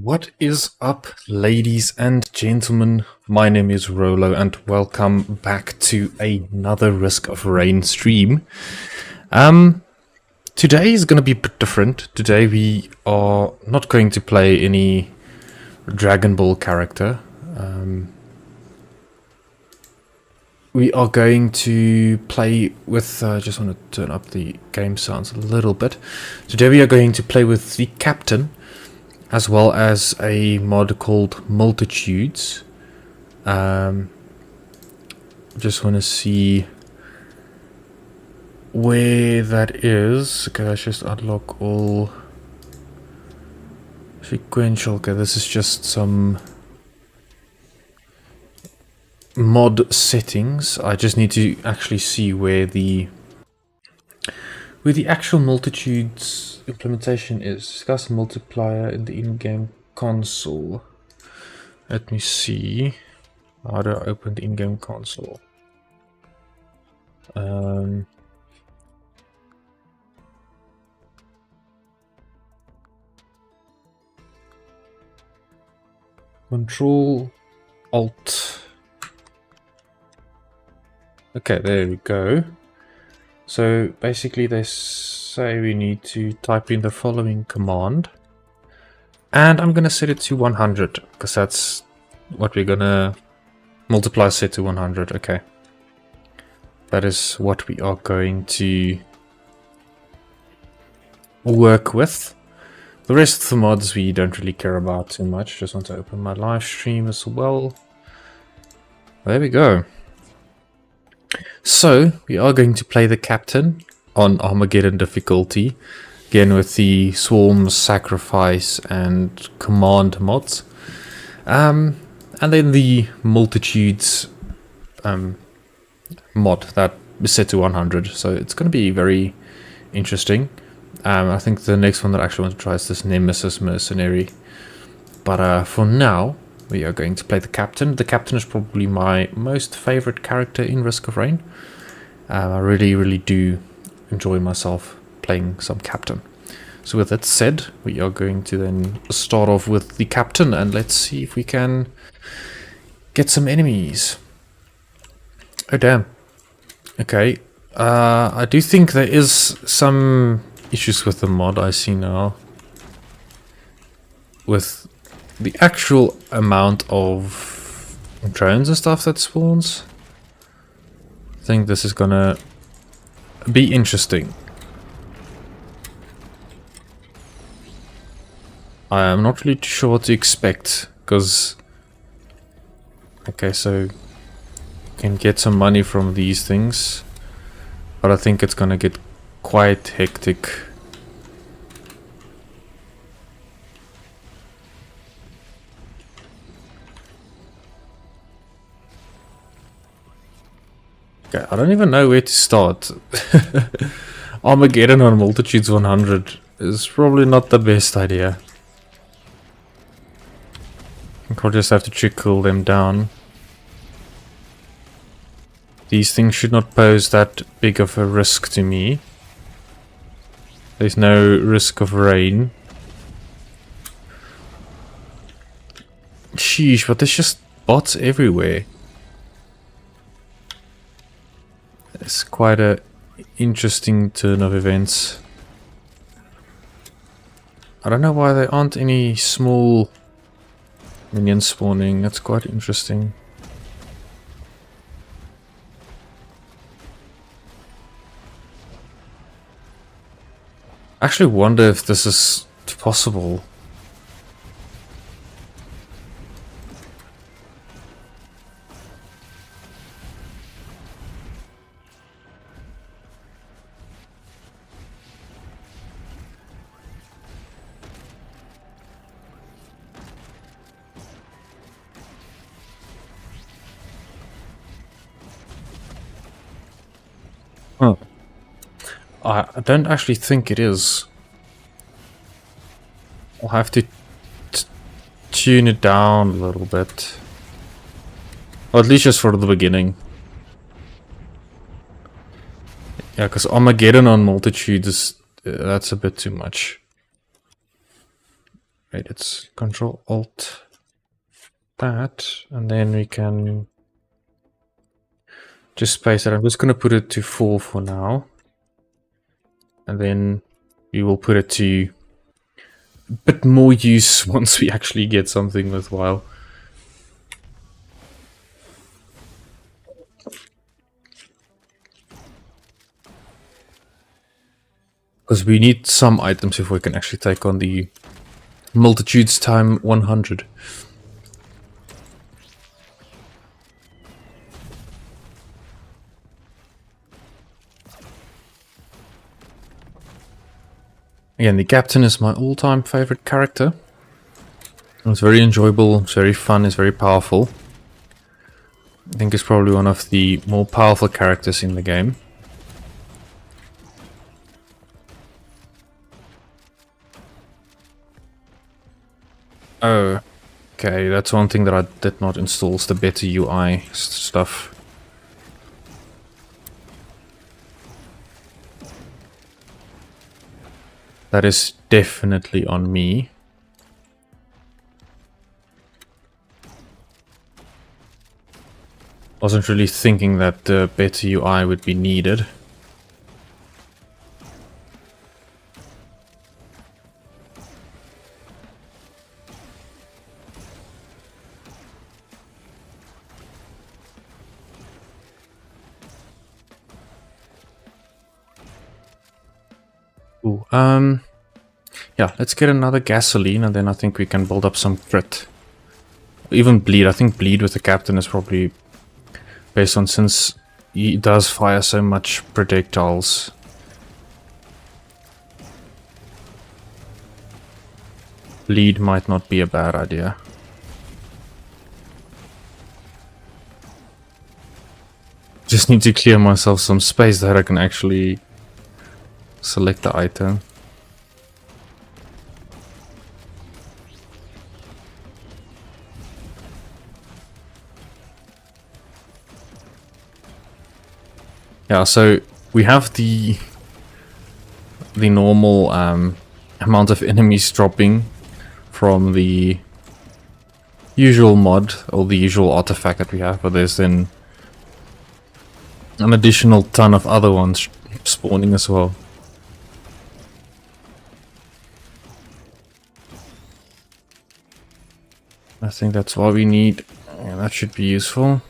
What is up, ladies and gentlemen? My name is Rolo and welcome back to another Risk of Rain stream. Today is going to be a bit different. Today we are not going to play any Dragon Ball character. We are going to play with, just want to turn up the game sounds a little bit. Today we are going to play with the captain, as well as a mod called Multitudes. Just want to see where that is. Okay, let's just unlock all sequential. Okay, this is just some mod settings. I just need to actually see where the actual Multitudes implementation is. Discuss multiplier in the in-game console. Let me see. How do I open the in-game console? Control Alt. Okay, there we go. So basically they say we need to type in the following command, and I'm gonna set it to 100 because that's what we're gonna multiply set to 100. Okay, that is what we are going to work with. The rest of the mods we don't really care about too much. Just want to open my live stream as well. There we go. So, we are going to play the captain on Armageddon difficulty, again with the Swarm, Sacrifice and Command mods. And then the Multitudes mod that is set to 100, so it's going to be very interesting. I think the next one that I actually want to try is this Nemesis Mercenary. But for now, we are going to play the captain. The captain is probably my most favorite character in Risk of Rain. I really do enjoy myself playing some captain. So with that said, we are going to then start off with the captain and let's see if we can get some enemies. Oh damn. Okay. I do think there is some issues with the mod I see now. With the actual amount of drones and stuff that spawns. I think this is gonna be interesting. I am not really sure what to expect, because okay, so you can get some money from these things, but I think it's gonna get quite hectic. Okay, I don't even know where to start. Armageddon on Multitudes 100 is probably not the best idea. I think I'll just have to trickle them down. These things should not pose that big of a risk to me. There's no risk of rain. Sheesh, but there's just bots everywhere. It's quite a interesting turn of events. I don't know why there aren't any small minions spawning. That's quite interesting. I actually wonder if this is possible. Huh. I don't actually think it is. I'll have to tune it down a little bit. Or at least just for the beginning. Yeah, because Armageddon on Multitude is... that's a bit too much. Wait, let's Control Alt that, and then we can just space it. I'm just going to put it to 4 for now, and then we will put it to a bit more use once we actually get something worthwhile. Because we need some items if we can actually take on the multitudes time 100. Again, the captain is my all-time favorite character. It's very enjoyable, it's very fun, it's very powerful. I think it's probably one of the more powerful characters in the game. Oh, okay, that's one thing that I did not install, is the better UI stuff. That is definitely on me. Wasn't really thinking that the better UI would be needed. Ooh, yeah, let's get another gasoline and then I think we can build up some crit. Even bleed. I think bleed with the captain is probably based on, since he does fire so much projectiles. Bleed might not be a bad idea. Just need to clear myself some space that I can actually select the item. Yeah, so we have the normal amount of enemies dropping from the usual mod or the usual artifact that we have, but there's then an additional ton of other ones spawning as well. I think that's what we need. Yeah, that should be useful.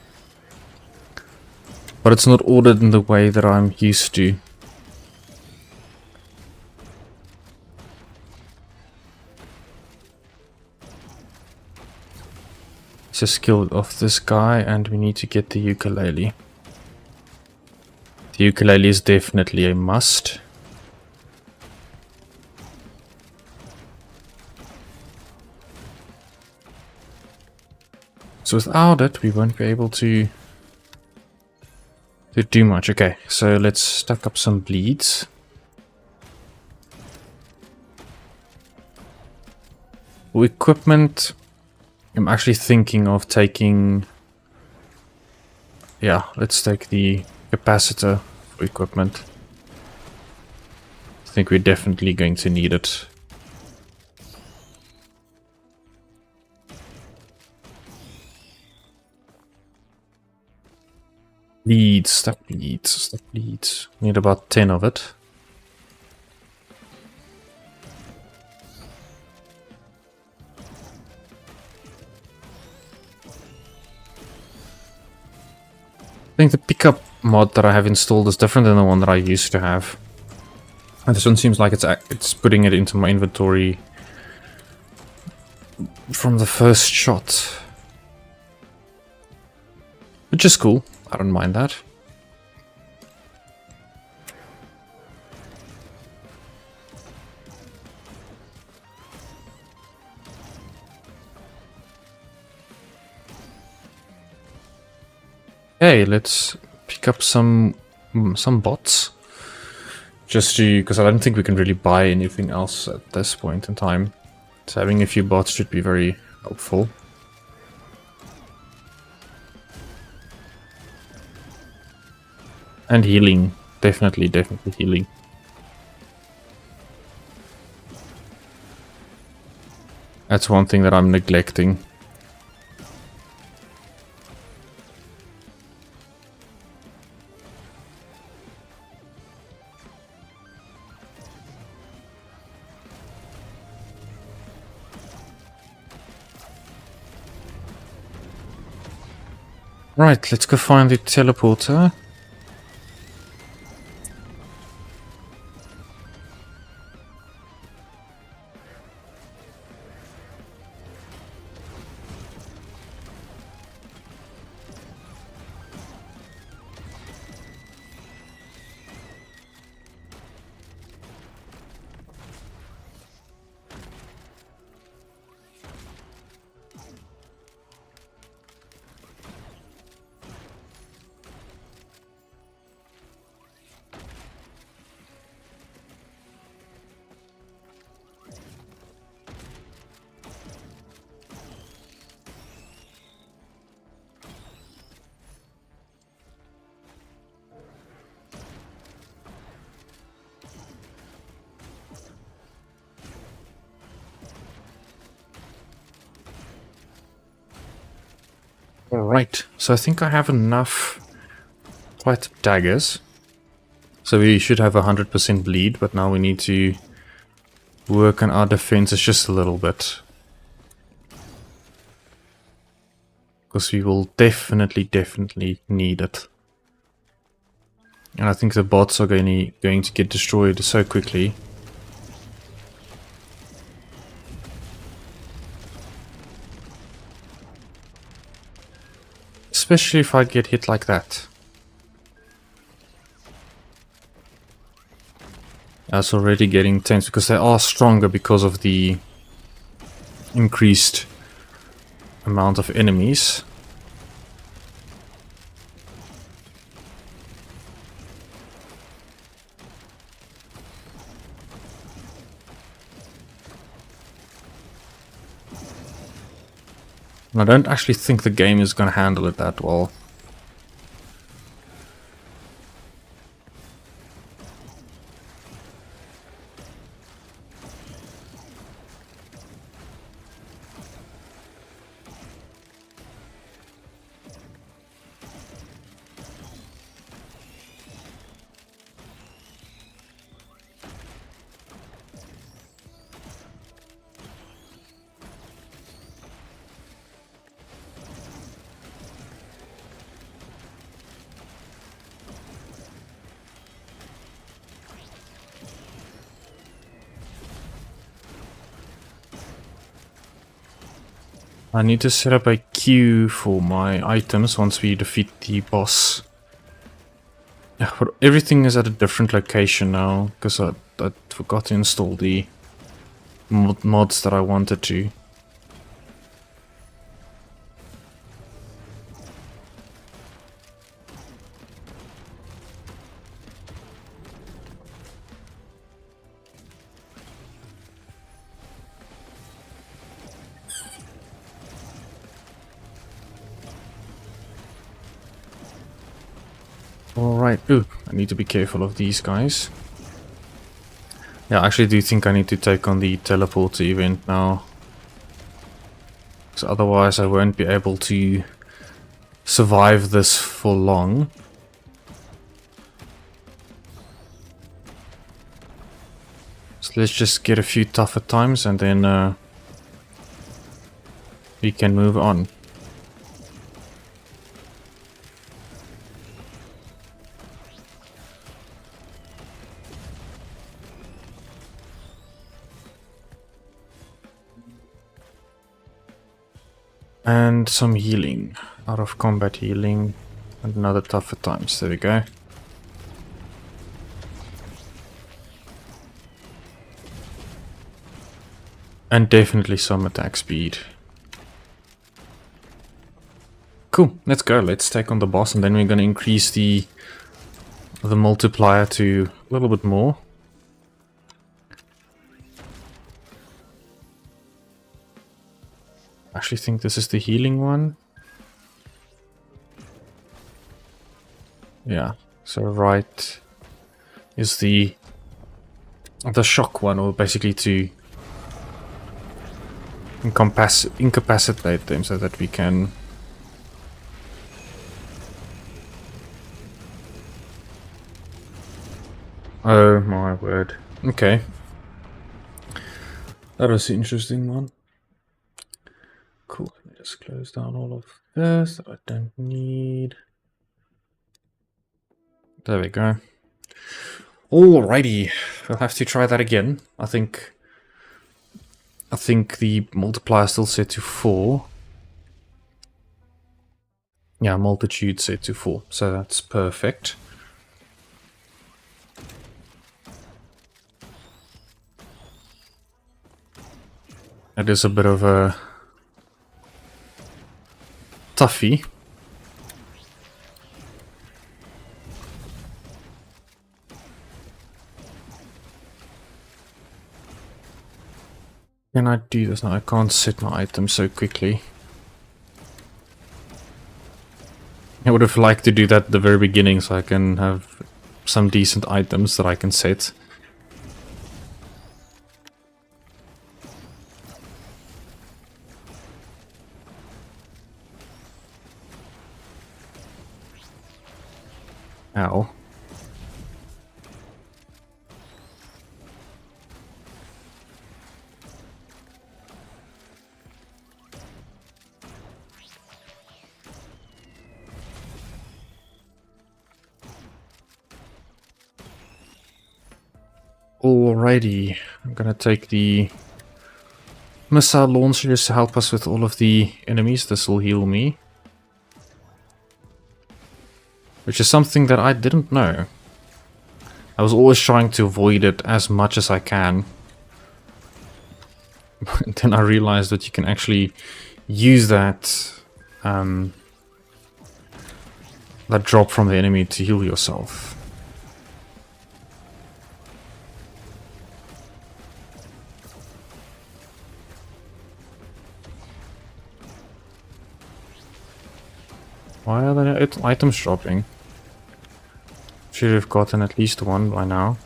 But it's not ordered in the way that I'm used to. It's a skill of this guy, and we need to get the ukulele. The ukulele is definitely a must. So without it, we won't be able to do much. Okay, so let's stack up some bleeds. For equipment, I'm actually thinking of taking... Yeah, let's take the capacitor for equipment. I think we're definitely going to need it. Bleeds, stack bleeds, stack bleeds. Need about 10 of it. I think the pickup mod that I have installed is different than the one that I used to have. And this one seems like it's putting it into my inventory from the first shot. Which is cool. I don't mind that. Hey, let's pick up some bots. Just to, because I don't think we can really buy anything else at this point in time. So having a few bots should be very helpful. And healing. Definitely healing. That's one thing that I'm neglecting. Right, let's go find the teleporter. Right, so I think I have enough white daggers. So we should have 100% bleed, but now we need to work on our defenses just a little bit. Because we will definitely need it. And I think the bots are going to get destroyed so quickly. Especially if I get hit like that. That's already getting tense because they are stronger because of the increased amount of enemies. And I don't actually think the game is going to handle it that well. I need to set up a queue for my items once we defeat the boss. Yeah, but everything is at a different location now, because I forgot to install the mods that I wanted to. Alright, ooh, I need to be careful of these guys. Yeah, I actually do think I need to take on the teleporter event now. Because otherwise I won't be able to survive this for long. So let's just get a few tougher times and then we can move on. And some healing. Out of combat healing. And another tougher times. There we go. And definitely some attack speed. Cool, let's go. Let's take on the boss and then we're going to increase the multiplier to a little bit more. I actually think this is the healing one. Yeah, so right is the shock one, or basically to incapacitate them so that we can... Oh my word. Okay. That was an interesting one. Cool. Let me just close down all of this that I don't need. There we go. Alrighty. We'll have to try that again. I think the multiplier is still set to 4. Yeah, multitude set to 4. So that's perfect. It is a bit of a toughie. Can I do this now? I can't set my items so quickly. I would have liked to do that at the very beginning so I can have some decent items that I can set. Ow. Alrighty, I'm gonna take the missile launchers to help us with all of the enemies. This will heal me. Which is something that I didn't know. I was always trying to avoid it as much as I can. But then I realized that you can actually use that that drop from the enemy to heal yourself. Why are there items dropping? Should have gotten at least one by now.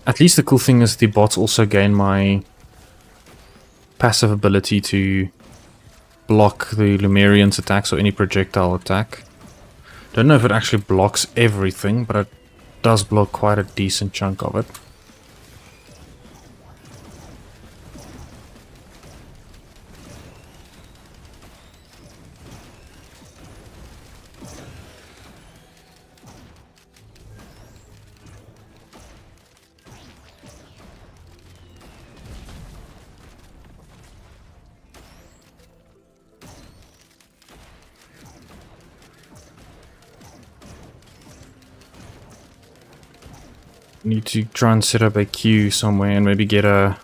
At least the cool thing is the bots also gain my passive ability to block the Lemurian's attacks or any projectile attack. Don't know if it actually blocks everything, but it does block quite a decent chunk of it. Need to try and set up a queue somewhere and maybe get a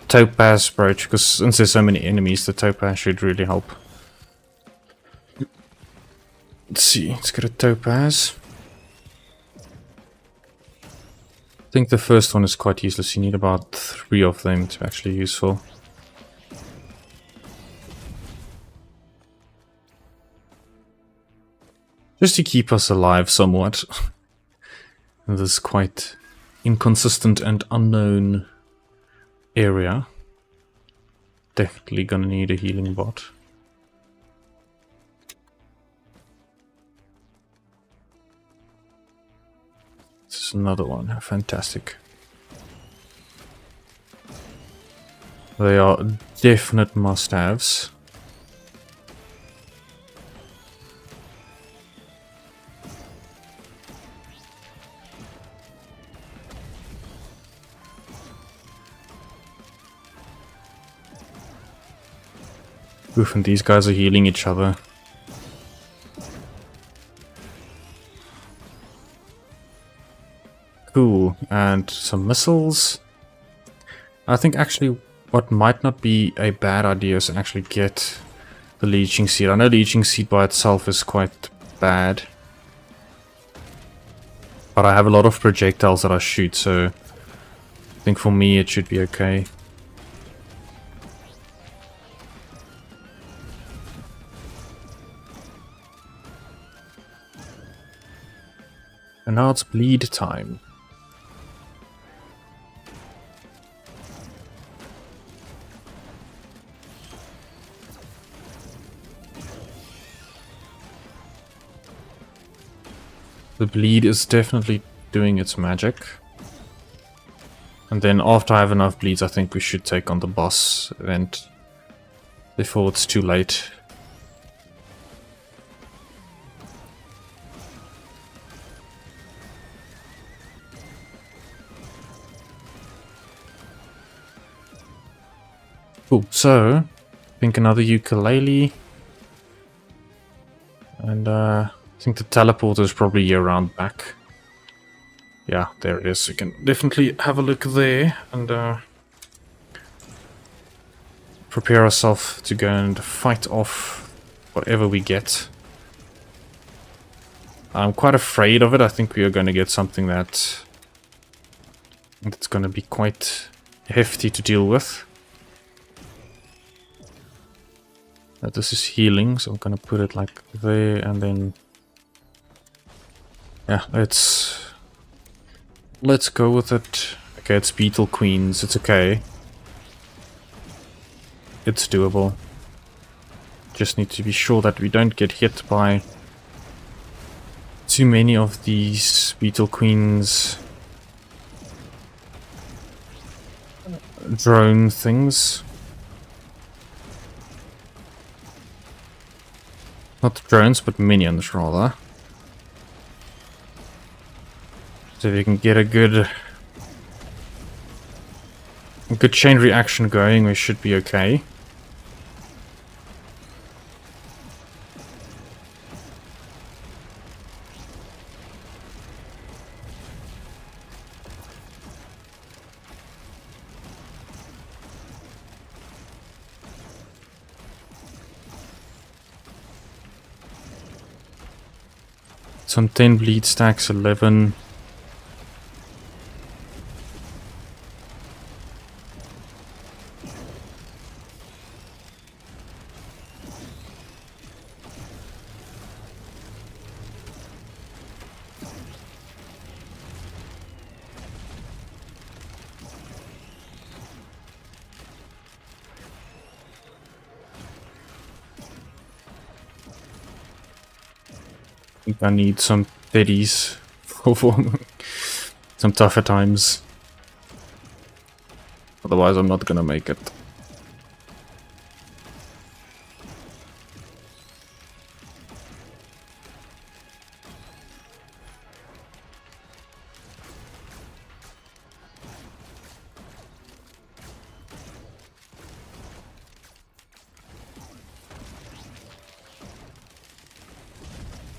topaz brooch, because since there's so many enemies, the topaz should really help. Let's see, let's get a topaz. I think the first one is quite useless. You need about 3 of them to actually be useful. Just to keep us alive somewhat. This quite inconsistent and unknown area. Definitely gonna need a healing bot. This is another one. Fantastic. They are definite must-haves. Oof, and these guys are healing each other. Cool, and some missiles. I think actually what might not be a bad idea is to actually get the leeching seed. I know leeching seed by itself is quite bad, but I have a lot of projectiles that I shoot, so I think for me it should be okay. And now it's bleed time. The bleed is definitely doing its magic. And then after I have enough bleeds, I think we should take on the boss event before it's too late. Cool, so I think another ukulele. And I think the teleporter is probably year-round back. Yeah, there it is. You can definitely have a look there and prepare ourselves to go and fight off whatever we get. I'm quite afraid of it. I think we are going to get something that's going to be quite hefty to deal with. This is healing, so I'm going to put it like there and then... Yeah, let's go with it. Okay, it's Beetle Queens. It's okay. It's doable. Just need to be sure that we don't get hit by too many of these Beetle Queens drone things. Not drones, but minions rather. So if you can get a good chain reaction going, we should be okay. Some 10 bleed stacks, 11. I think I need some 30s for some tougher times. Otherwise I'm not gonna make it.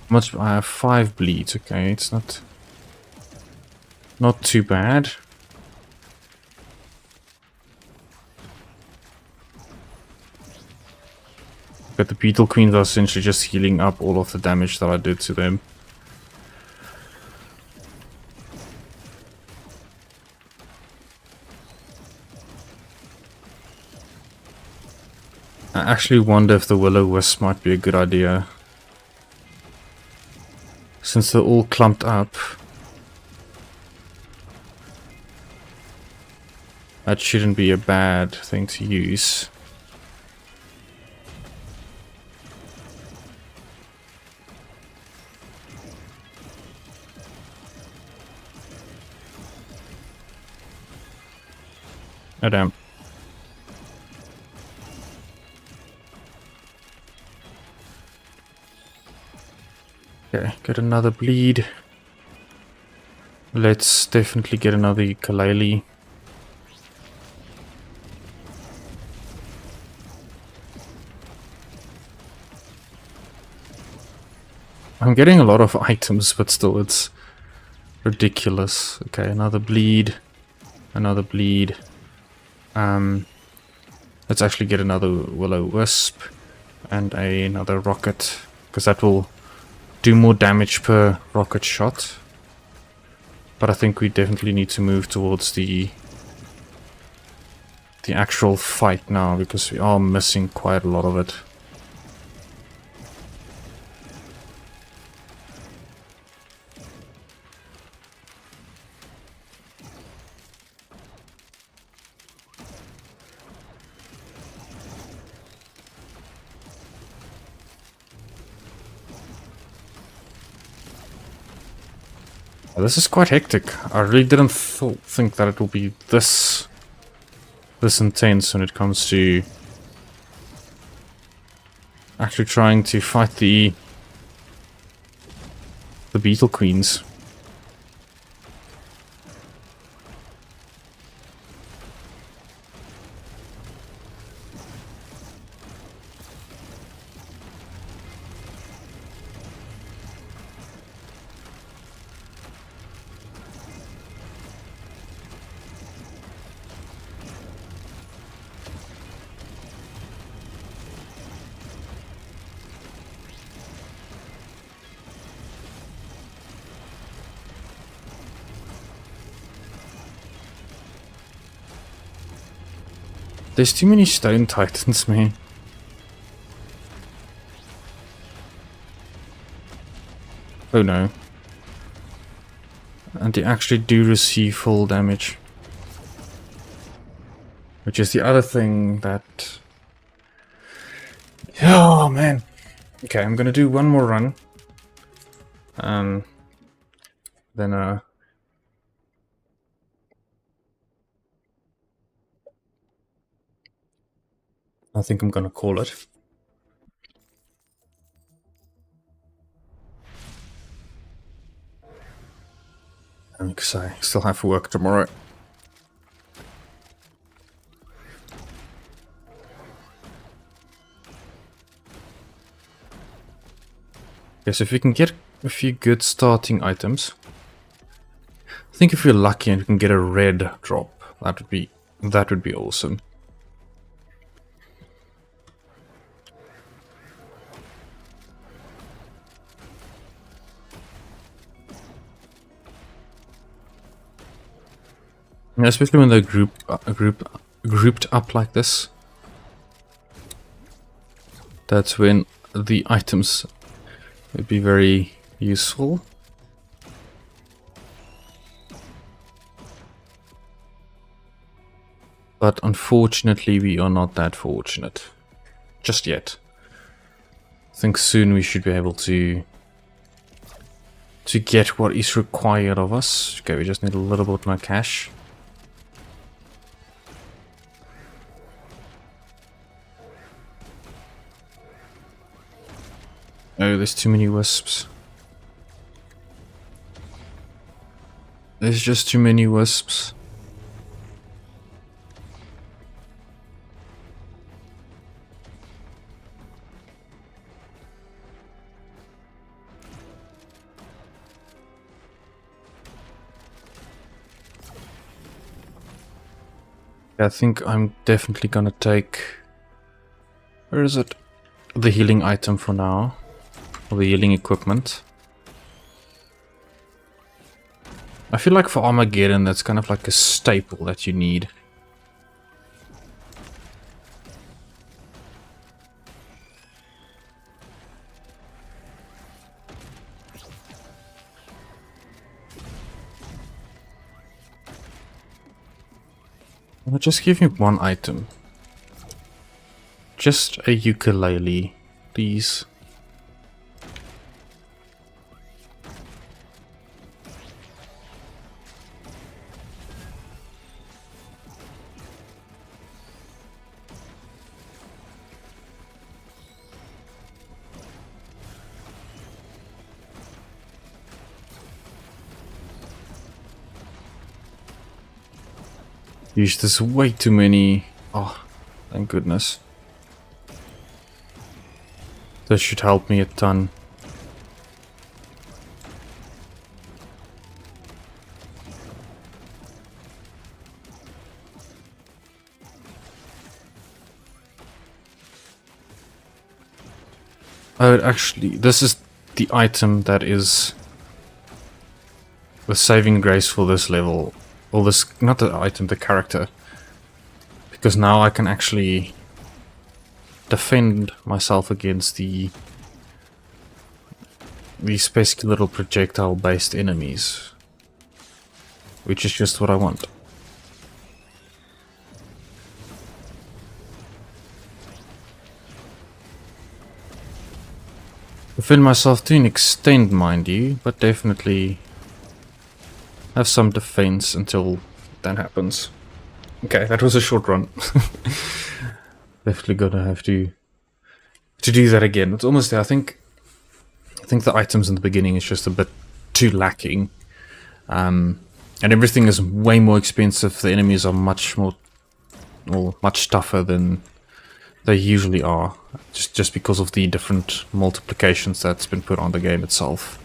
Much I have 5 bleeds, okay, it's not too bad. But the Beetle Queens are essentially just healing up all of the damage that I did to them. I actually wonder if the Will-O-Wisp might be a good idea. Since they're all clumped up, that shouldn't be a bad thing to use. Oh damn. Okay, get another bleed. Let's definitely get another ukulele. I'm getting a lot of items, but still it's ridiculous. Okay, another bleed. Another bleed. Let's actually get another Will-O-Wisp and another rocket, because that will do more damage per rocket shot. But I think we definitely need to move towards the actual fight now, because we are missing quite a lot of it. This is quite hectic. I really didn't think that it will be this intense when it comes to actually trying to fight the beetle queens. There's too many stone titans, man. Oh no. And they actually do receive full damage. Which is the other thing that... Oh man. Okay, I'm gonna do one more run. Then I think I'm gonna call it. Because I still have work tomorrow. Yes, if we can get a few good starting items. I think if we're lucky and we can get a red drop, that would be awesome. Yeah, especially when they're grouped up like this. That's when the items would be very useful. But unfortunately we are not that fortunate. Just yet. I think soon we should be able to get what is required of us. Okay, we just need a little bit more cash. Oh, there's too many wisps. There's just too many wisps. I think I'm definitely gonna take... Where is it? The healing item for now. Or the healing equipment. I feel like for Armageddon that's kind of like a staple that you need. Well, just give me one item. Just a ukulele, please. Yeesh, there's way too many. Oh, thank goodness. This should help me a ton. Oh, actually, this is the item that is the saving grace for this level. Well, this, not the item, the character. Because now I can actually defend myself against these basically little projectile-based enemies. Which is just what I want. Defend myself to an extent, mind you, but definitely have some defense until that happens. Okay, that was a short run. Definitely gonna have to do that again. It's almost there. I think the items in the beginning is just a bit too lacking. And everything is way more expensive. The enemies are much tougher than they usually are, just because of the different multiplications that's been put on the game itself.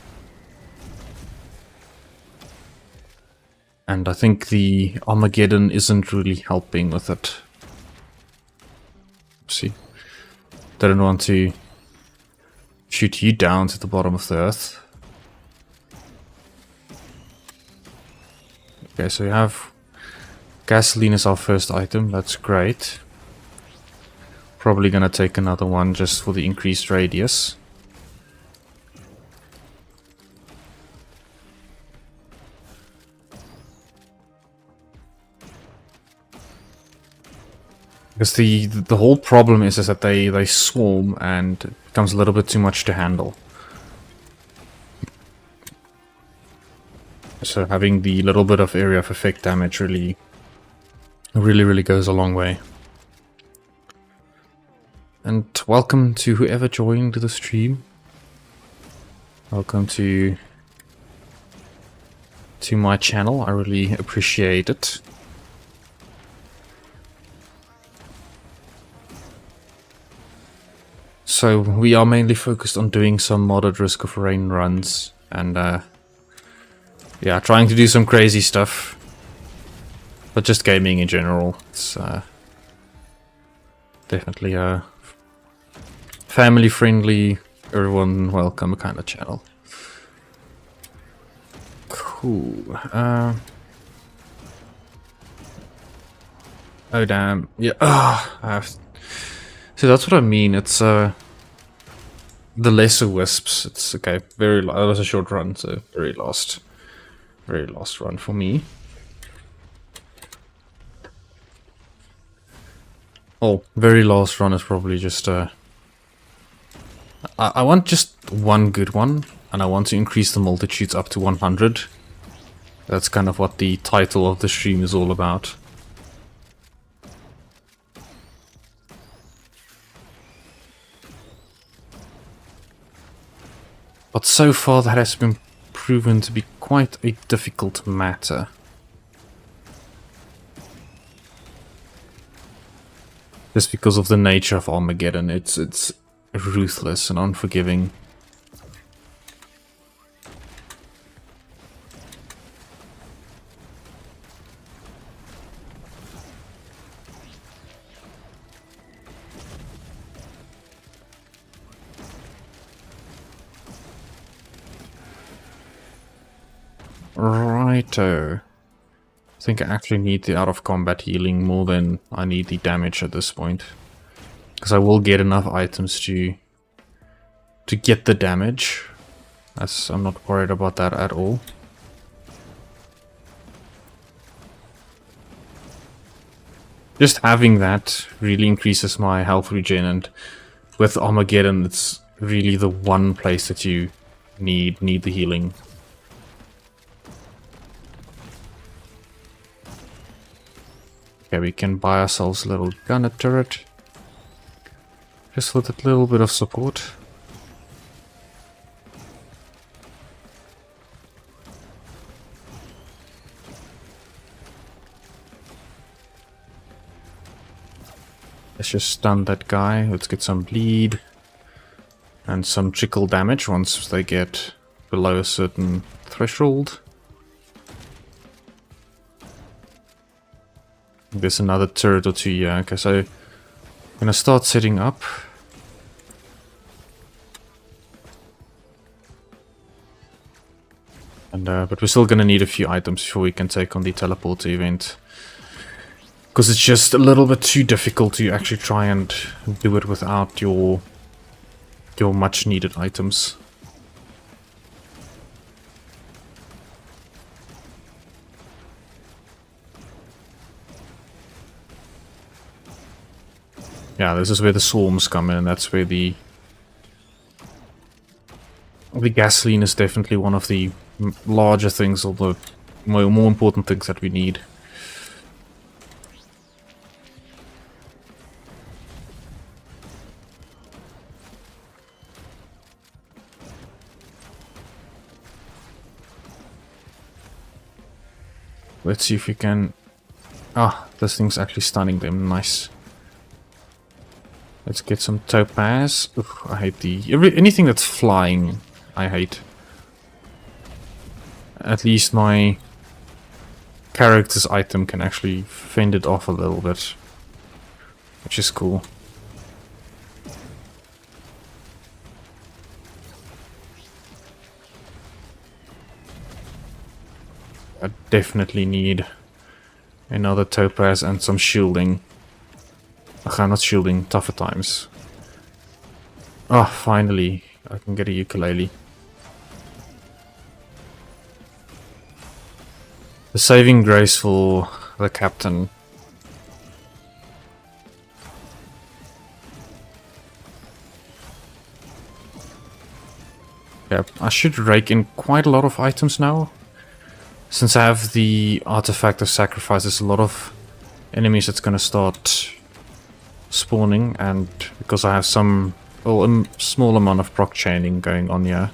And I think the Armageddon isn't really helping with it. Oopsie. Didn't want to shoot you down to the bottom of the earth. Okay, so you have gasoline as our first item. That's great. Probably gonna take another one just for the increased radius. Because the whole problem is that they swarm and it becomes a little bit too much to handle. So having the little bit of area of effect damage really goes a long way. And welcome to whoever joined the stream. Welcome to my channel. I really appreciate it. So we are mainly focused on doing some modded Risk of Rain runs and yeah, trying to do some crazy stuff. But just gaming in general. It's definitely a family friendly, everyone welcome kind of channel. Cool. Oh damn. Yeah. So that's what I mean. It's the lesser wisps. It's okay. That was a short run, so very last run for me. Oh, very last run is probably just I want just one good one, and I want to increase the multitudes up to 100. That's kind of what the title of the stream is all about. But so far that has been proven to be quite a difficult matter. Just because of the nature of Armageddon, it's ruthless and unforgiving. Righto. I think I actually need the out of combat healing more than I need the damage at this point. Because I will get enough items to get the damage. I'm not worried about that at all. Just having that really increases my health regen, and with Armageddon it's really the one place that you need the healing. Okay, we can buy ourselves a little gunner turret. Just with a little bit of support. Let's just stun that guy. Let's get some bleed. And some trickle damage once they get below a certain threshold. There's another turret or two, yeah. Okay, so I'm gonna start setting up. And but we're still gonna need a few items before we can take on the teleporter event. Because it's just a little bit too difficult to actually try and do it without your much needed items. Yeah, this is where the swarms come in, and that's where the gasoline is definitely one of the larger things, or the more important things that we need. Let's see if we can... Ah, this thing's actually stunning them. Nice. Let's get some topaz. Oof, I hate anything that's flying, I hate. At least my character's item can actually fend it off a little bit, which is cool. I definitely need another topaz and some shielding. Okay, not shielding, tougher times. Ah, finally, I can get a ukulele. The saving grace for the captain. Yep, I should rake in quite a lot of items now. Since I have the artifact of sacrifice, there's a lot of enemies that's gonna start spawning, and because I have some, well, a small amount of proc chaining going on here,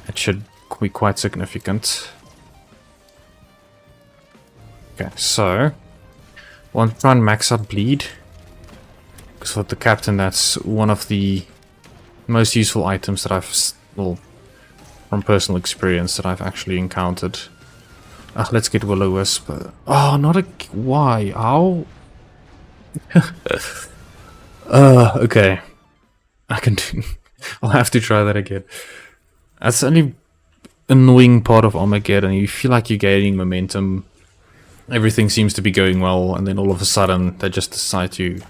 it should be quite significant. Okay, so I want to try and max out bleed, because for the captain that's one of the most useful items that I've, well, from personal experience that I've actually encountered. Let's get Will-O-Wisp. Oh, not a... Why? How? Okay. I can do... I'll have to try that again. That's the only annoying part of Armageddon. You feel like you're gaining momentum. Everything seems to be going well, and then all of a sudden they just decide to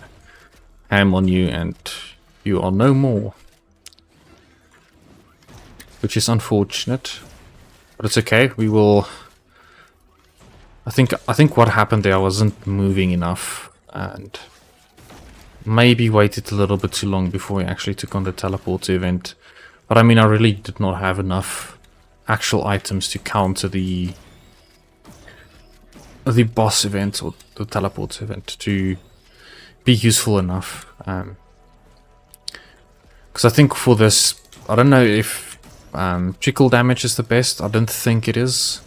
ham on you and you are no more. Which is unfortunate, but it's okay. We will. I think what happened there, I wasn't moving enough, and maybe waited a little bit too long before we actually took on the teleport event. But I mean, I really did not have enough actual items to counter the boss event or the teleport event to be useful enough. Because I think for this, I don't know if trickle damage is the best. I don't think it is.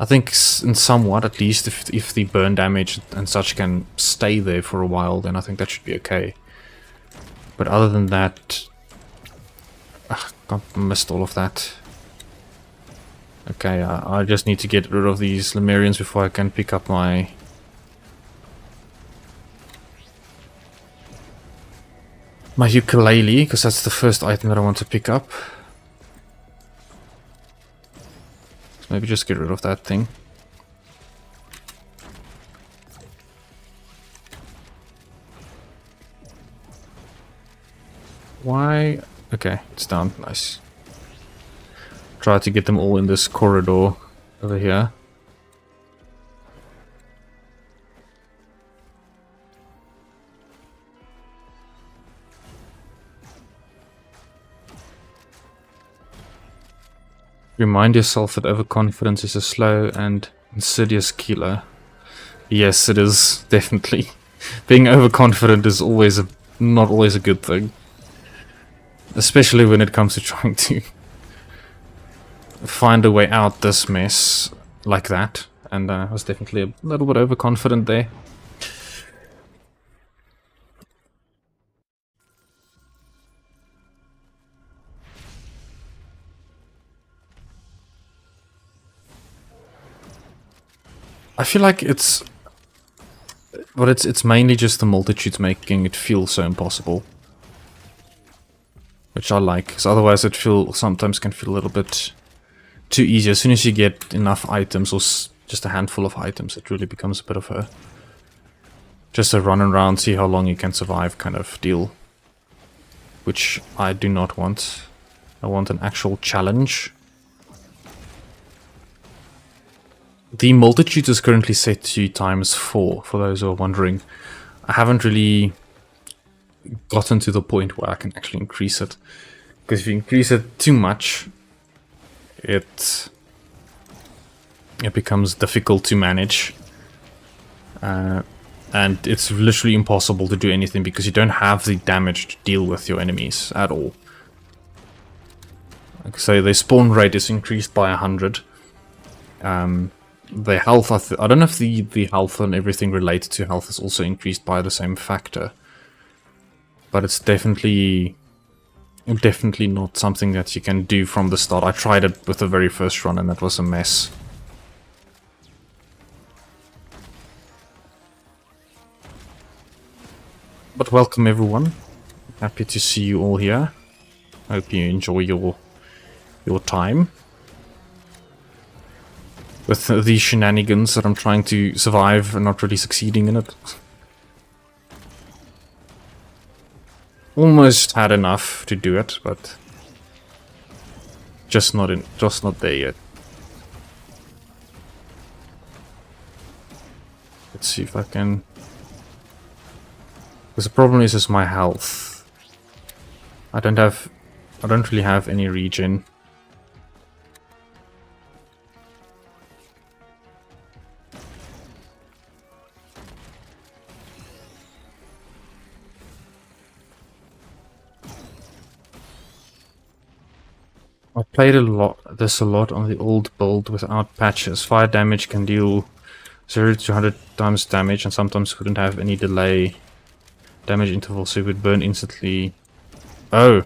I think in somewhat, at least, if the burn damage and such can stay there for a while, then I think that should be okay. But other than that, I missed all of that. Okay, I just need to get rid of these Lemurians before I can pick up my ukulele, because that's the first item that I want to pick up. Maybe just get rid of that thing. Why? Okay, it's down. Nice. Try to get them all in this corridor over here. Remind yourself that overconfidence is a slow and insidious killer. Yes, it is, definitely. Being overconfident is not always a good thing. Especially when it comes to trying to find a way out this mess like that. And I was definitely a little bit overconfident there. I feel like it's mainly just the multitudes making it feel so impossible, which I like, because otherwise it sometimes can feel a little bit too easy. As soon as you get enough items, or just a handful of items, it really becomes a bit of just a run around, see how long you can survive kind of deal, which I do not want. I want an actual challenge. The multitude is currently set to ×4, for those who are wondering. I haven't really gotten to the point where I can actually increase it. Because if you increase it too much, it it becomes difficult to manage. And it's literally impossible to do anything because you don't have the damage to deal with your enemies at all. Like I say, their spawn rate is increased by 100. Their health, I don't know if the health and everything related to health is also increased by the same factor. But it's definitely not something that you can do from the start. I tried it with the very first run and that was a mess. But welcome everyone. Happy to see you all here. Hope you enjoy your time with these shenanigans that I'm trying to survive and not really succeeding in it. Almost had enough to do it, but just not there yet. Let's see if I can. Because the problem is my health. I don't really have any regen. I played this a lot on the old build without patches. Fire damage can deal 0 to 100 times damage and sometimes wouldn't have any delay damage interval, so it would burn instantly. Oh!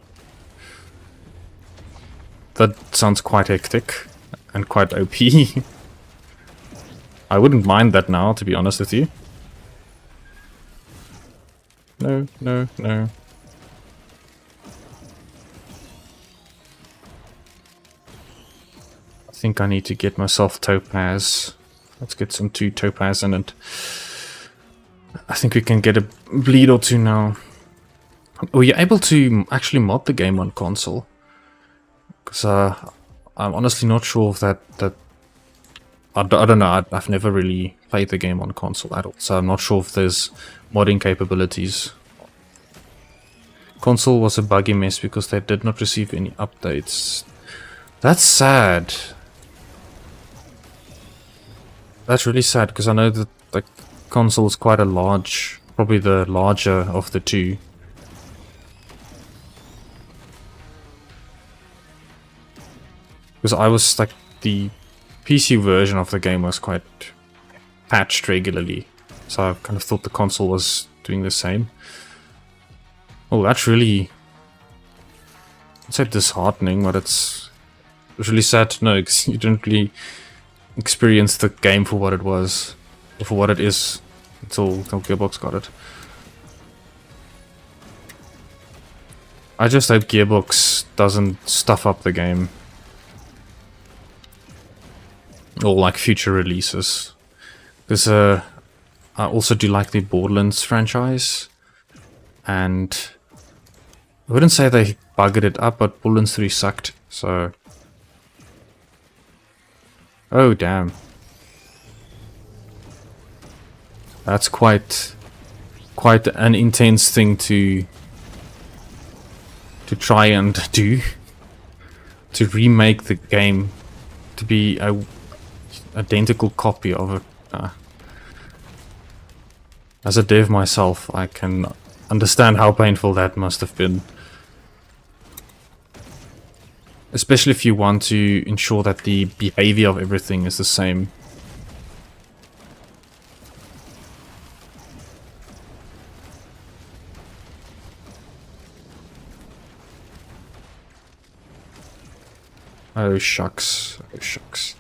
That sounds quite hectic and quite OP. I wouldn't mind that now, to be honest with you. No, no, no. I think I need to get myself topaz. Let's get some 2 topaz in it. I think we can get a bleed or 2 now. Were you able to actually mod the game on console? Because I'm honestly not sure if that I don't know. I've never really played the game on console at all, so I'm not sure if there's modding capabilities. Console was a buggy mess because they did not receive any updates. That's sad. That's really sad because I know that the console is quite a large, probably the larger of the two. Because I was like, the PC version of the game was quite patched regularly, so I kind of thought the console was doing the same. Oh, that's really, I'd say disheartening, but it's really sad to know because you didn't really experience the game for what it was, or for what it is, until Gearbox got it. I just hope Gearbox doesn't stuff up the game. Or like future releases. Because I also do like the Borderlands franchise. And I wouldn't say they buggered it up, but Borderlands 3 sucked, so... Oh, damn. That's quite an intense thing to try and do. To remake the game to be a identical copy of it. As a dev myself, I can understand how painful that must have been. Especially if you want to ensure that the behavior of everything is the same. Oh shucks, oh shucks.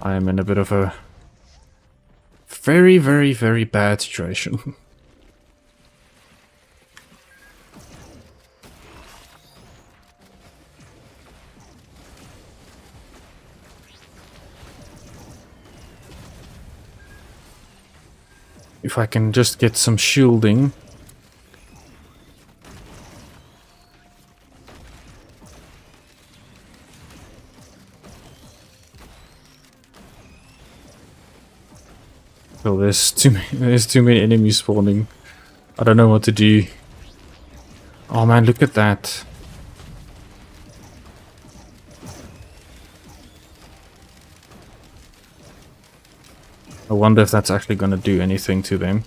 I am in a bit of a very, very, very bad situation. If I can just get some shielding. Well, there's too many enemies spawning. I don't know what to do. Oh man, look at that. I wonder if that's actually going to do anything to them.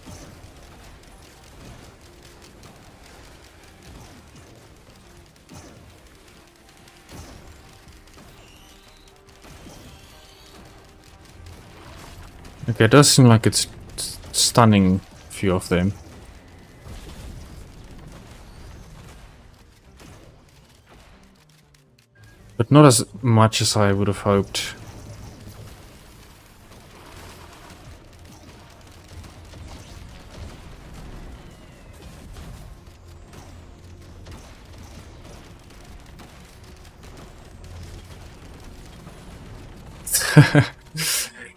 Okay, it does seem like it's stunning a few of them. But not as much as I would have hoped.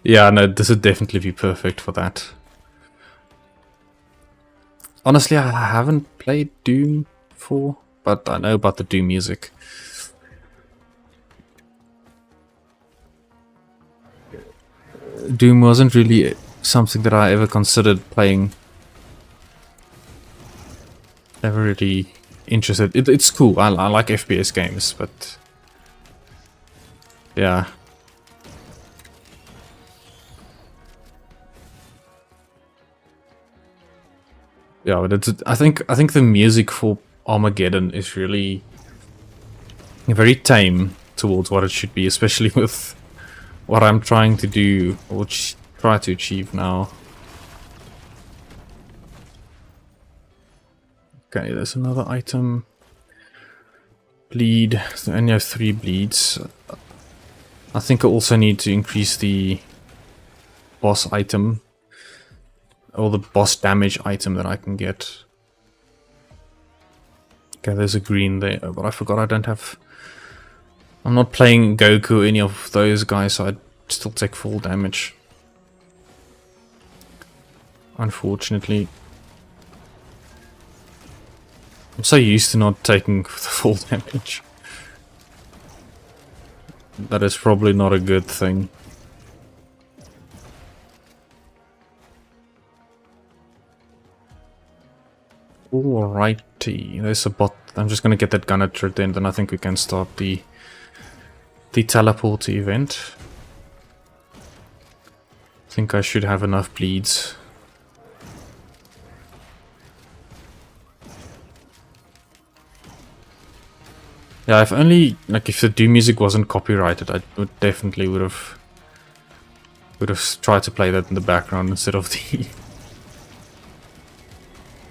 Yeah, no, this would definitely be perfect for that. Honestly, I haven't played Doom before, but I know about the Doom music. Doom wasn't really something that I ever considered playing. Never really interested. It's cool. I like FPS games, but yeah. Yeah, but I think the music for Armageddon is really very tame towards what it should be, especially with what I'm trying to do or try to achieve now. Okay, there's another item. Bleed. So I only have 3 bleeds. I think I also need to increase the boss item. Or the boss damage item that I can get. Okay, there's a green there, but I forgot I don't have... I'm not playing Goku or any of those guys, so I'd still take full damage. Unfortunately. I'm so used to not taking the full damage. That is probably not a good thing. Alrighty, there's a bot. I'm just gonna get that gun at it, and then I think we can start the teleport event. I think I should have enough bleeds. Yeah, if only, like, if the Doom music wasn't copyrighted, I would definitely would have tried to play that in the background instead of the...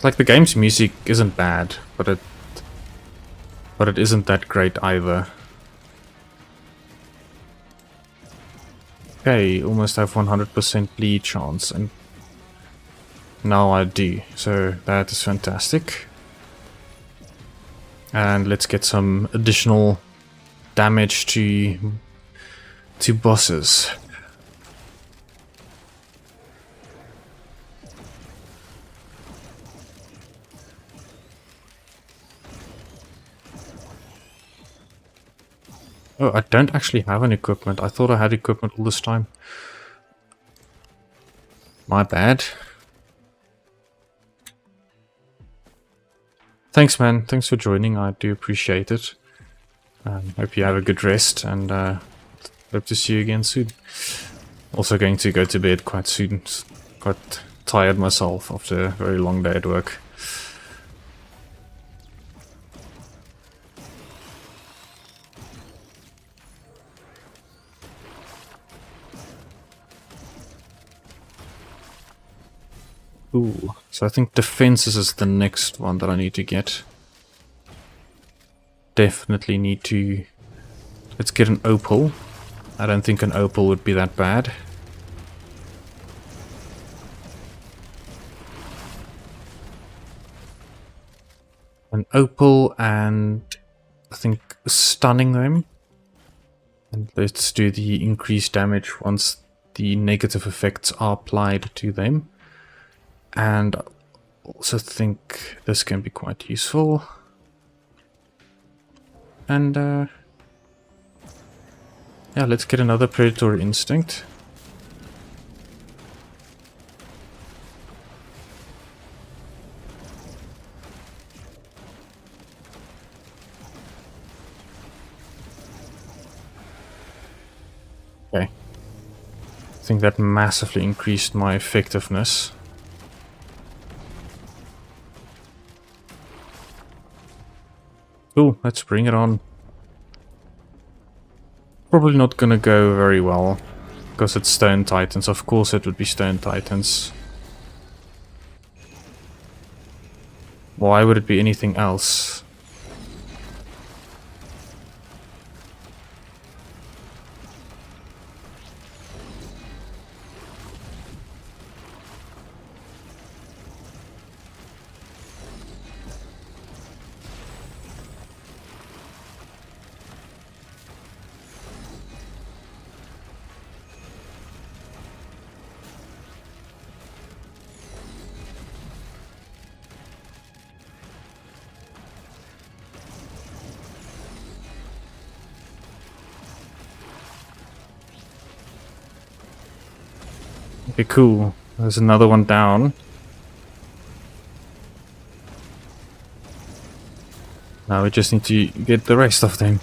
Like, the game's music isn't bad, but it isn't that great either. Okay, almost have 100% bleed chance, and now I do, so that is fantastic. And let's get some additional damage to bosses. Oh, I don't actually have an equipment. I thought I had equipment all this time. My bad. Thanks, man. Thanks for joining. I do appreciate it. Hope you have a good rest, and hope to see you again soon. Also going to go to bed quite soon. Quite tired myself after a very long day at work. Ooh, so I think defenses is the next one that I need to get. Definitely need to... Let's get an opal. I don't think an opal would be that bad. An opal and I think stunning them. And let's do the increased damage once the negative effects are applied to them. And I also think this can be quite useful. And yeah, let's get another predatory instinct. Okay. think that massively increased my effectiveness. Cool, let's bring it on. Probably not gonna go very well, because it's Stone Titans. Of course it would be Stone Titans. Why would it be anything else? Okay, cool. There's another one down. Now we just need to get the rest of them.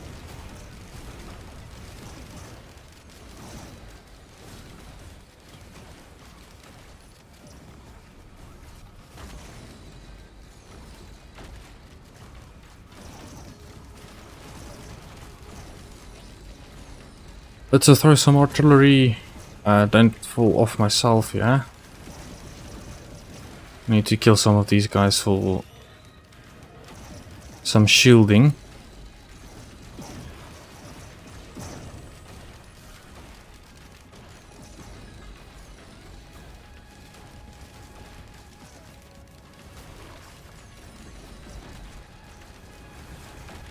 Let's throw some artillery. Don't fall off myself, yeah? Need to kill some of these guys for some shielding.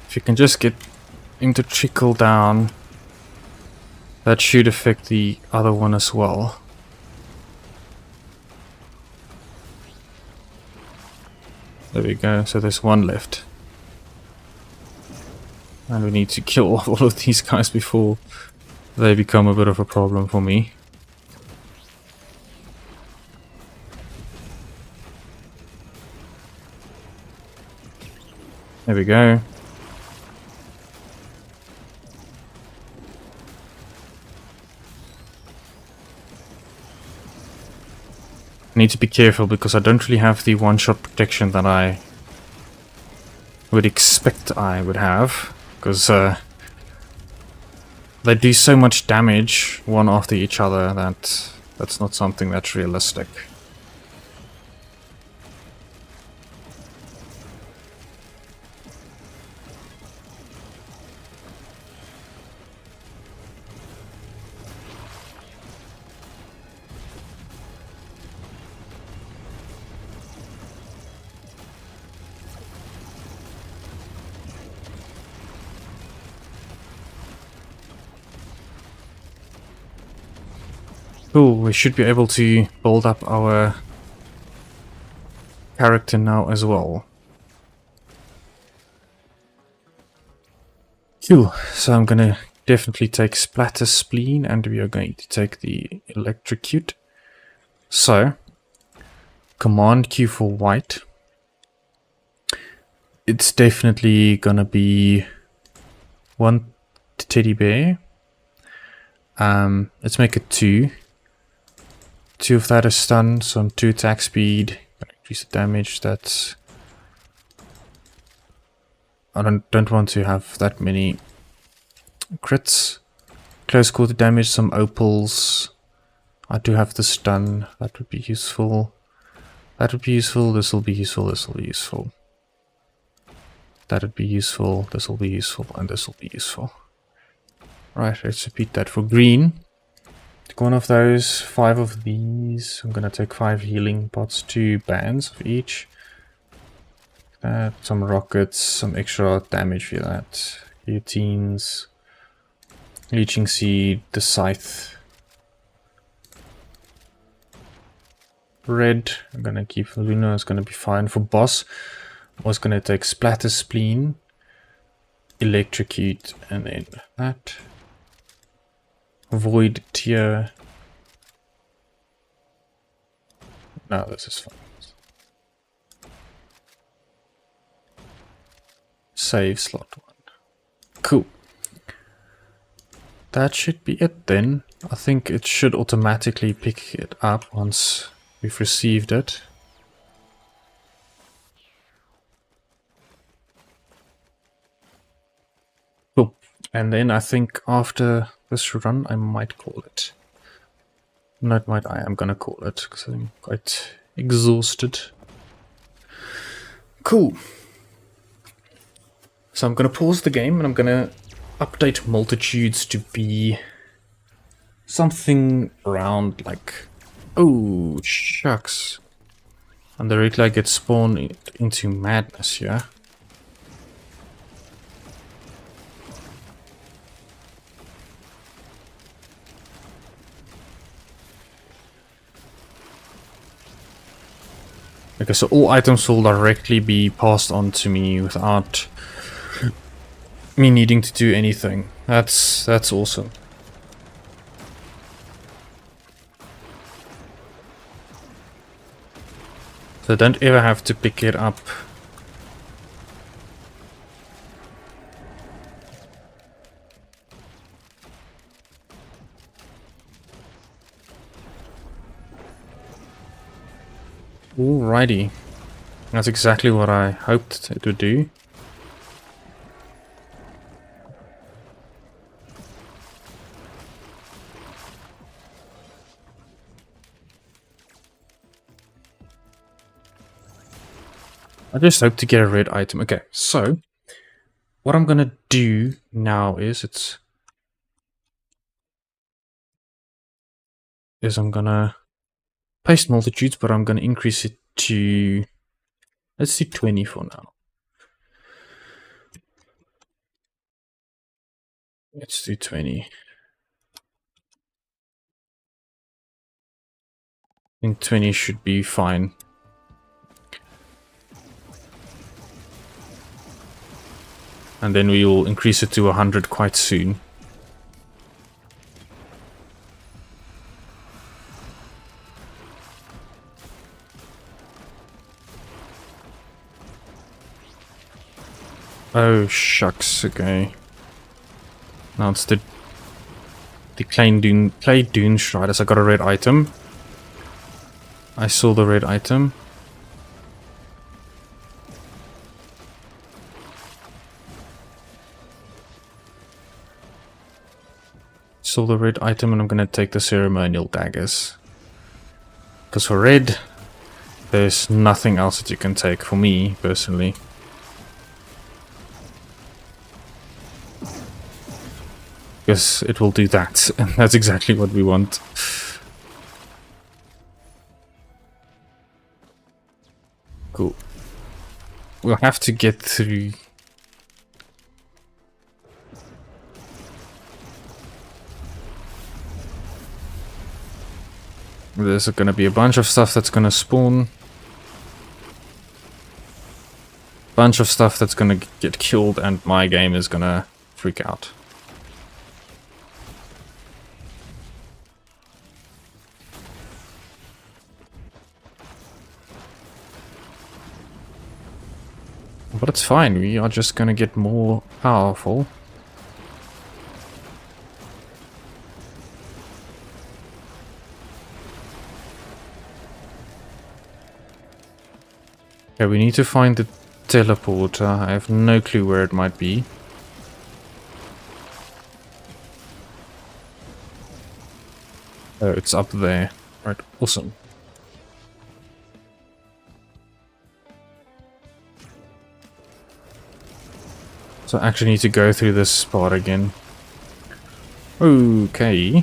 If you can just get him to trickle down, that should affect the other one as well. There we go, so there's one left. And we need to kill all of these guys before they become a bit of a problem for me. There we go. I need to be careful because I don't really have the one-shot protection that I would expect I would have. Because they do so much damage one after each other that that's not something that's realistic. Cool, we should be able to build up our character now as well. Cool, so I'm gonna definitely take Splatter Spleen and we are going to take the Electrocute. So, Command Q for white. It's definitely gonna be one teddy bear. Let's make it 2. 2 of that is stun, so I'm 2 attack speed. Increase the damage. That's I don't want to have that many crits. Close quarter damage, some opals. I do have the stun. That would be useful. That would be useful. This will be useful. This will be useful. That would be useful. This will be useful, and this will be useful. Right, let's repeat that for green. Take one of those, 5 of these. I'm gonna take 5 healing pots, 2 bands of each. That, some rockets, some extra damage for that. Guillotines, leeching seed, the scythe. Red, I'm gonna keep Luna, it's gonna be fine. For boss, I was gonna take Splatter Spleen, Electrocute, and then that. Void Tear. No, this is fine. Save slot 1. Cool. that should be it then. I think it should automatically pick it up once we've received it. Cool. And then I think after this run, I might call it. Not might I am gonna call it because I'm quite exhausted. Cool. So I'm gonna pause the game and I'm gonna update multitudes to be something around like, oh shucks. And the regular gets spawned into madness here. Okay, so all items will directly be passed on to me without me needing to do anything. That's awesome. So don't ever have to pick it up. Alrighty. That's exactly what I hoped it would do. I just hope to get a red item. Okay, so what I'm gonna do now is I'm gonna paste multitudes, but I'm gonna increase it to, let's see, 20 for now. Let's do 20. I think 20 should be fine. And then we will increase it to 100 quite soon. Oh shucks, okay. Now it's the Clay Dune Striders. I got a red item. I saw the red item. Saw the red item and I'm gonna take the ceremonial daggers. Because for red, there's nothing else that you can take for me, personally. Because it will do that, and that's exactly what we want. Cool. We'll have to get through. There's gonna be a bunch of stuff that's gonna spawn. Bunch of stuff that's gonna get killed, and my game is gonna freak out. But it's fine, we are just gonna get more powerful. Okay, we need to find the teleporter. I have no clue where it might be. Oh, it's up there. Right, awesome. So I actually need to go through this spot again. Okay.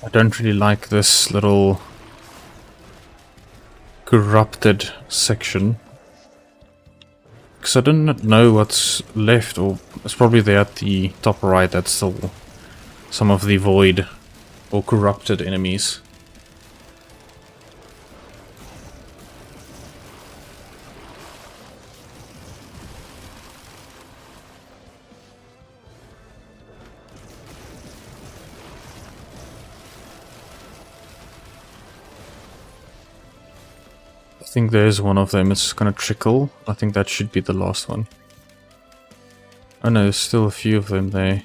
I don't really like this little corrupted section. Because I don't know what's left, or it's probably there at the top right. That's still some of the void or corrupted enemies. think there's one of them. It's gonna trickle. I think that should be the last one. Oh no, there's still a few of them there.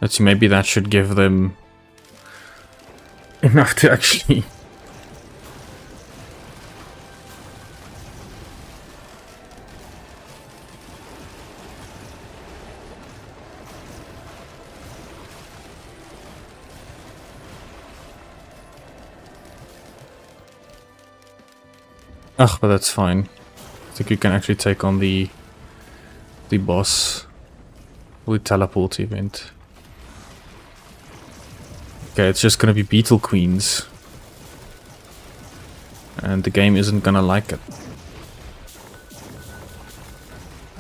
Let's see, maybe that should give them enough to actually... Ugh, but that's fine. I think you can actually take on the boss with teleport event. Okay, it's just gonna be Beetle Queens. And the game isn't gonna like it.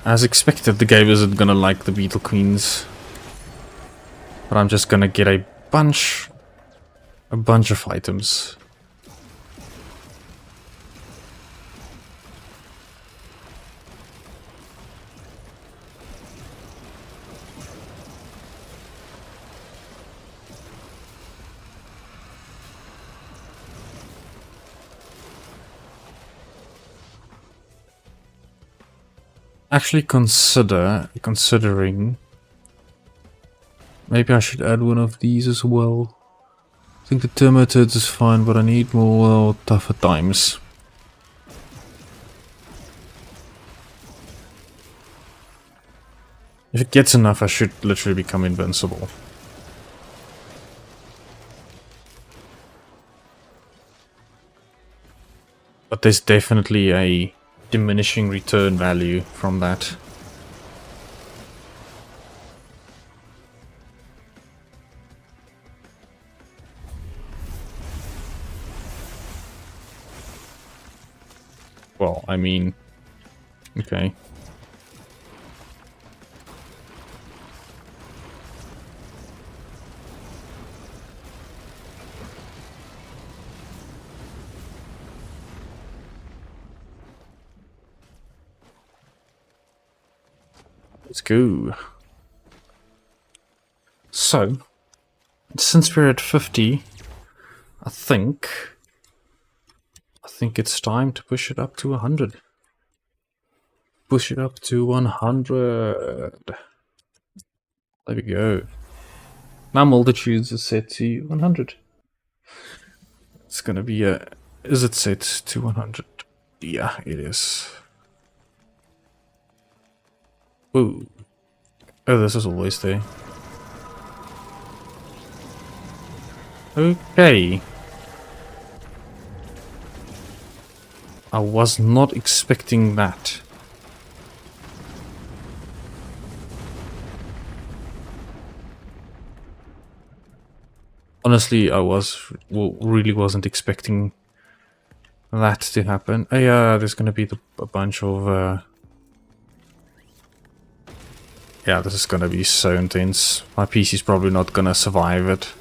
As expected, the game isn't gonna like the Beetle Queens. But I'm just gonna get a bunch of items. Actually considering maybe I should add one of these as well. I think the Termitoads is fine, but I need more tougher times. If it gets enough, I should literally become invincible. But there's definitely a diminishing return value from that. Well, I mean, okay. Let's go. So, since we're at 50, I think it's time to push it up to 100. Push it up to 100. There we go. Now multitudes is set to 100. It's gonna be a... Is it set to 100? Yeah, it is. Ooh. Oh, this is always there. Okay. I was not expecting that. Honestly, really wasn't expecting that to happen. Oh yeah, there's gonna be a bunch of... Yeah, this is gonna be so intense. My PC's probably not gonna survive it.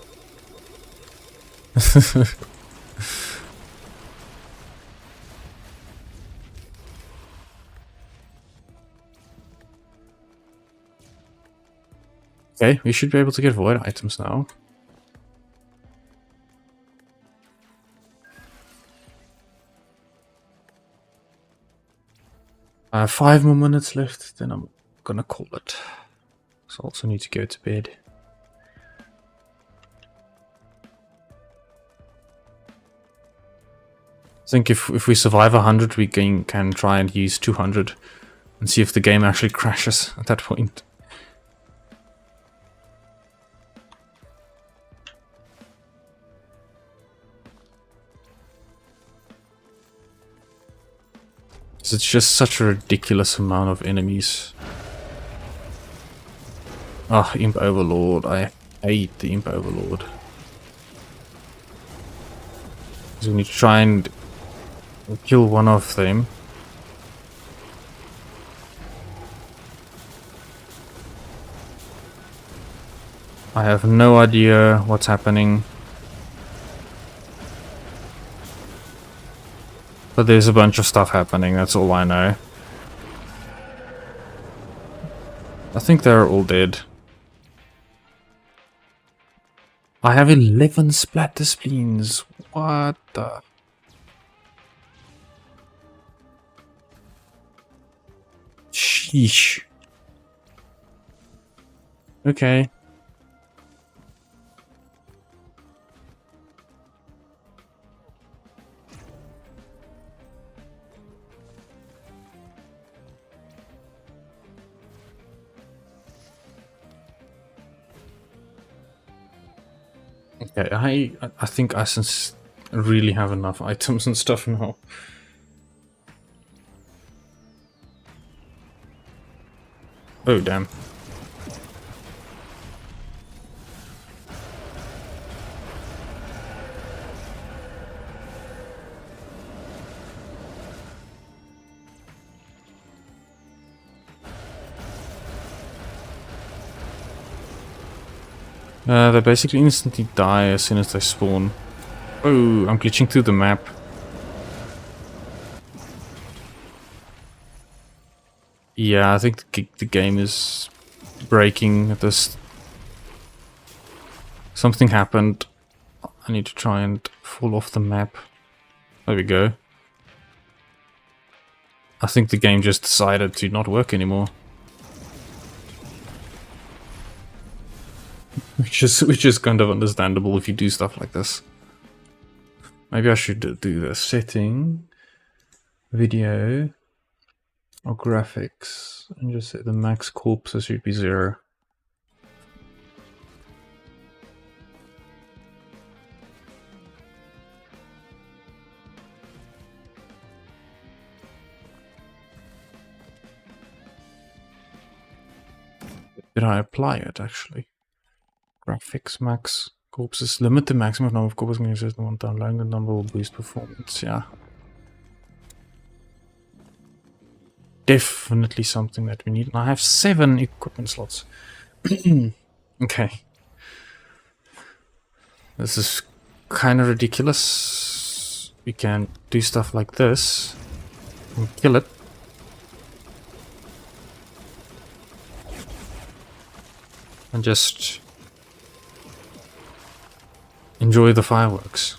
Okay, we should be able to get void items now. I have 5 more minutes left, then I'm gonna call it. So I also need to go to bed. I think if we survive 100, we can try and use 200 and see if the game actually crashes at that point. It's just such a ridiculous amount of enemies. Ah, Imp Overlord. I hate the Imp Overlord. So we need to try and kill one of them. I have no idea what's happening. But there's a bunch of stuff happening, that's all I know. I think they're all dead. I have 11 splatter spleens. What the... Yeesh. Okay. Okay, I think I really have enough items and stuff now. Oh damn. They basically instantly die as soon as they spawn. Oh, I'm glitching through the map. Yeah, I think the game is breaking at this. Something happened. I need to try and fall off the map. There we go. I think the game just decided to not work anymore. Which is kind of understandable if you do stuff like this. Maybe I should do the setting, video, or graphics, and just set the max corpses should be 0. Did I apply it actually? Graphics max corpses. Limit the maximum number of corpses when you set one time. Lowering the number will boost performance. Yeah. Definitely something that we need. And I have 7 equipment slots. Okay. This is kind of ridiculous. We can do stuff like this and kill it. And just enjoy the fireworks.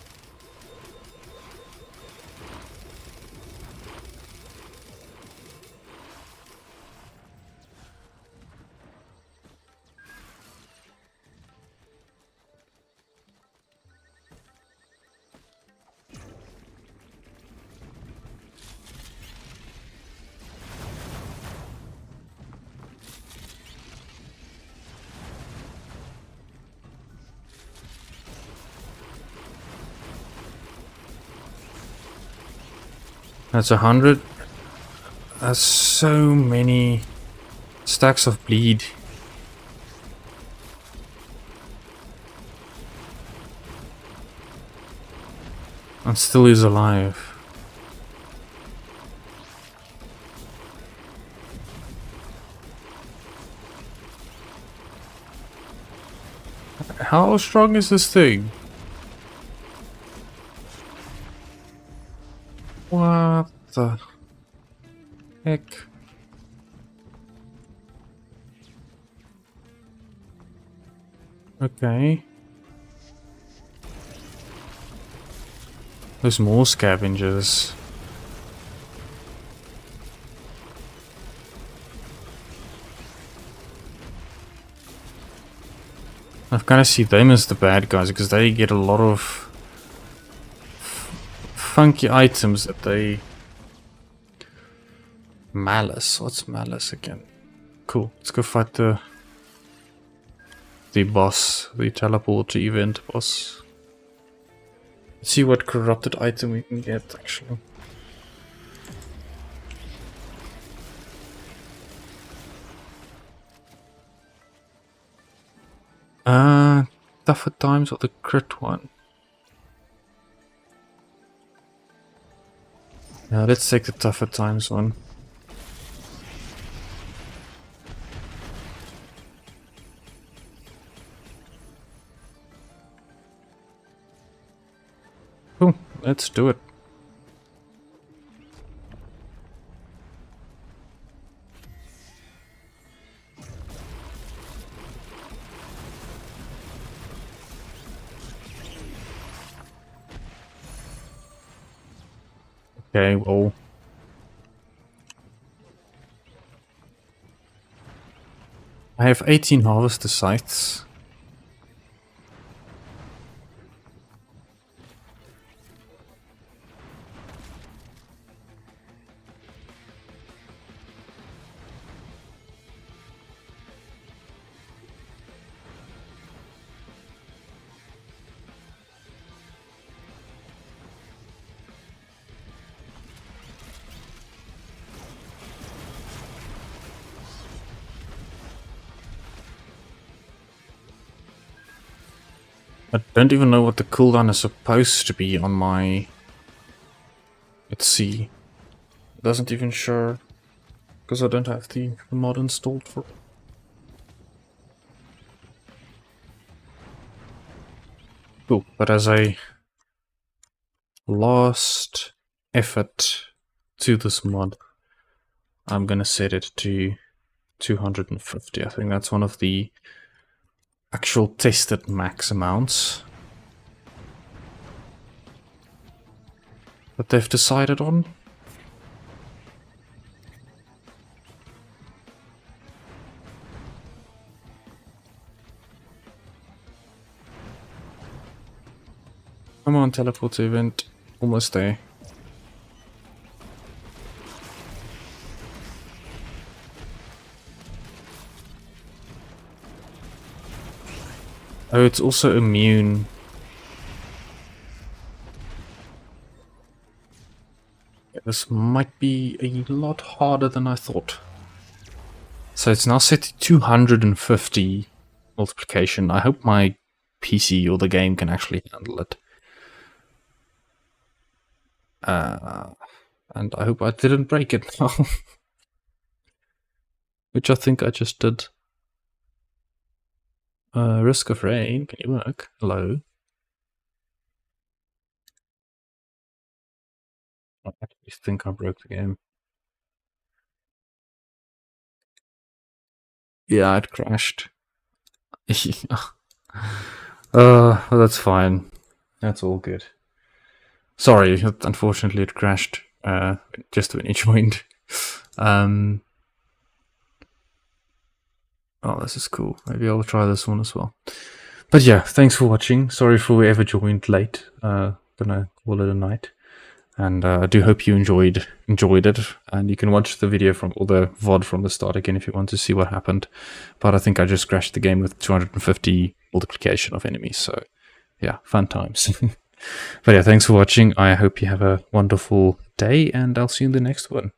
That's 100. That's so many stacks of bleed. And still is alive. How strong is this thing? What the heck? Okay. There's more scavengers. I've kind of see them as the bad guys because they get a lot of funky items that they... Malice. What's malice again? Cool. Let's go fight the boss, the teleport event boss. Let's see what corrupted item we can get actually. Tougher times or the crit one? Yeah, let's take the tougher times one. Cool, let's do it. Okay, well. I have 18 harvester sites. I don't even know what the cooldown is supposed to be on my... Let's see. It doesn't even show, because I don't have the mod installed for it. Cool, but as a last effort to this mod, I'm gonna set it to 250. I think that's one of the actual tested max amounts that they've decided on. Come on, teleport to event. Almost there. Oh, it's also immune. Yeah, this might be a lot harder than I thought. So it's now set to 250 multiplication. I hope my PC or the game can actually handle it. And I hope I didn't break it now. Which I think I just did. Risk of rain, can you work? Hello? I actually think I broke the game. Yeah, it crashed. Well, that's fine. That's all good. Sorry, unfortunately it crashed just when it joined. Oh, this is cool. Maybe I'll try this one as well. But yeah, thanks for watching. Sorry for whoever joined late. Gonna call it a night. And I do hope you enjoyed it. And you can watch the video from, or the VOD from the start again if you want to see what happened. But I think I just crashed the game with 250 multiplication of enemies. So yeah, fun times. But yeah, thanks for watching. I hope you have a wonderful day, and I'll see you in the next one.